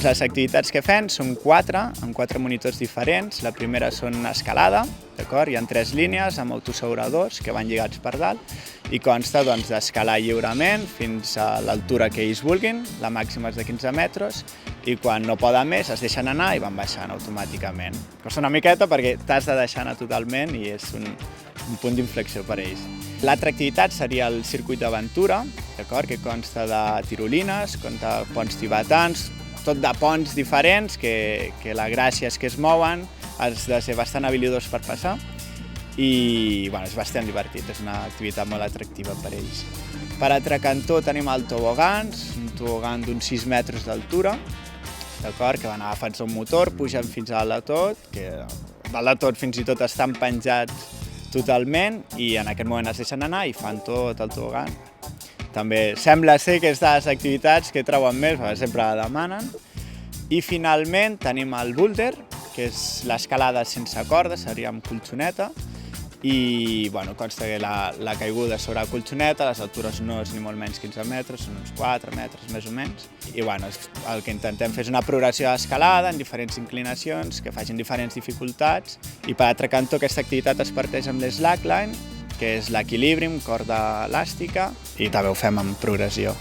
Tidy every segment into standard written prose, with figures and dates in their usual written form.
Les activitats que fem són amb quatre monitors diferents. La primera són escalada, d'acord? Hi ha 3 línies amb autoasseguradors que van lligats per dalt i consta d'escalar lliurement fins a l'altura que ells vulguin, la màxima és de 15 metres, i quan no poden més es deixen anar i van baixant automàticament. Costa una miqueta perquè t'has de deixar anar totalment i és un punt d'inflexió per a ells. L'altra activitat seria el circuit d'aventura, que consta de tirolines, consta de ponts tibetans, tot de ponts diferents, que la gràcia és que es mouen, has de ser bastant habilidós per passar i és bastant divertit, és una activitat molt atractiva per a ells. Per altre cantó tenim el tobogans, un tobogan d'uns 6 metres d'altura, que van agafant-se un motor, pugen fins a dalt de tot, que dalt de tot fins i tot estan penjats totalment i en aquest moment es deixen anar i fan tot el tobogan. També sembla ser que és de les activitats que treuen més, perquè sempre la demanen. I finalment tenim el boulder, que és l'escalada sense corda, seria amb colxoneta, i consta que la caiguda sobre la colxoneta, les altures no és ni molt menys 15 metres, són uns 4 metres més o menys. I el que intentem fer és una progressió d'escalada en diferents inclinacions, que facin diferents dificultats, i per altre cantó aquesta activitat es parteix amb l'slackline, que és l'equilibri amb corda elàstica, i també ho fem amb progressió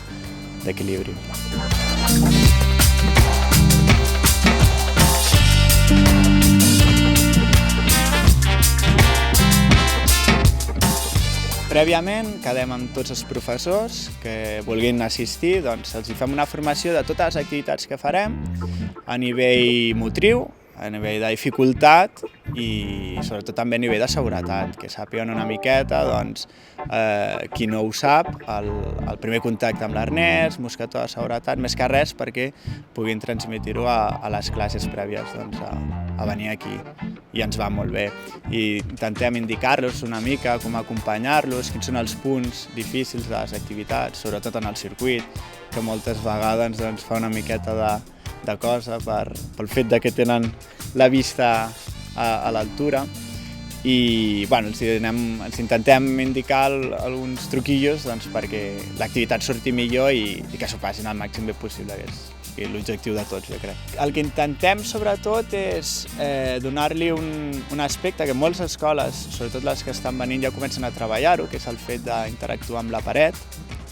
d'equilibri. Prèviament quedem amb tots els professors que vulguin assistir, els fem una formació de totes les activitats que farem a nivell motriu, a nivell de dificultat i sobretot també a nivell de seguretat, que sàpiguen una miqueta, qui no ho sap, el primer contacte amb l'arnès, mosquetó de seguretat, més que res perquè puguin transmetre-ho a les classes prèvies a venir aquí. I ens va molt bé. I intentem indicar-los una mica com acompanyar-los, quins són els punts difícils de les activitats, sobretot en el circuit, que moltes vegades fa una miqueta de cosa pel fet que tenen la vista a l'altura i ens intentem indicar alguns truquillos perquè l'activitat surti millor i que s'ho passin al màxim bé possible, que és l'objectiu de tots, jo crec. El que intentem sobretot és donar-li un aspecte que moltes escoles, sobretot les que estan venint, ja comencen a treballar-ho, que és el fet d'interactuar amb la paret,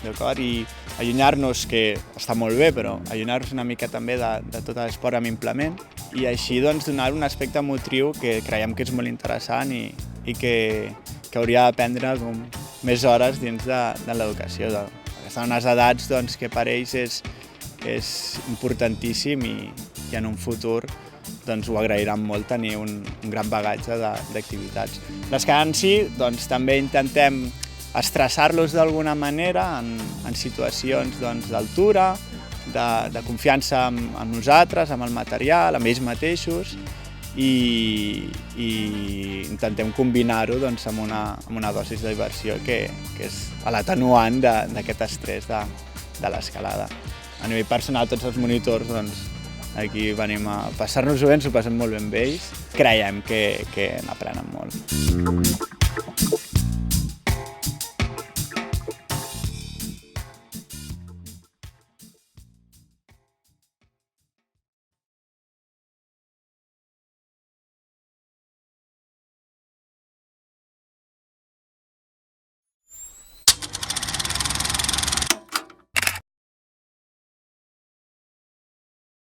i allunyar-nos, que està molt bé, però allunyar-nos una mica també de tot l'esport amb implement i així donar un aspecte motriu que creiem que és molt interessant i que hauria d'aprendre més hores dins de l'educació. Estan unes edats que per ells és importantíssim i en un futur ho agrairan molt tenir un gran bagatge d'activitats. Les que en si també intentem estressar-los d'alguna manera en situacions d'altura, de confiança en nosaltres, amb el material, amb ells mateixos i intentem combinar-ho amb una dosi de diversió que és l'atenuant d'aquest estrès de l'escalada. A nivell personal, tots els monitors aquí venim a passar-nos-ho bé, ens ho passem molt bé amb ells. Creiem que n'aprenen molt.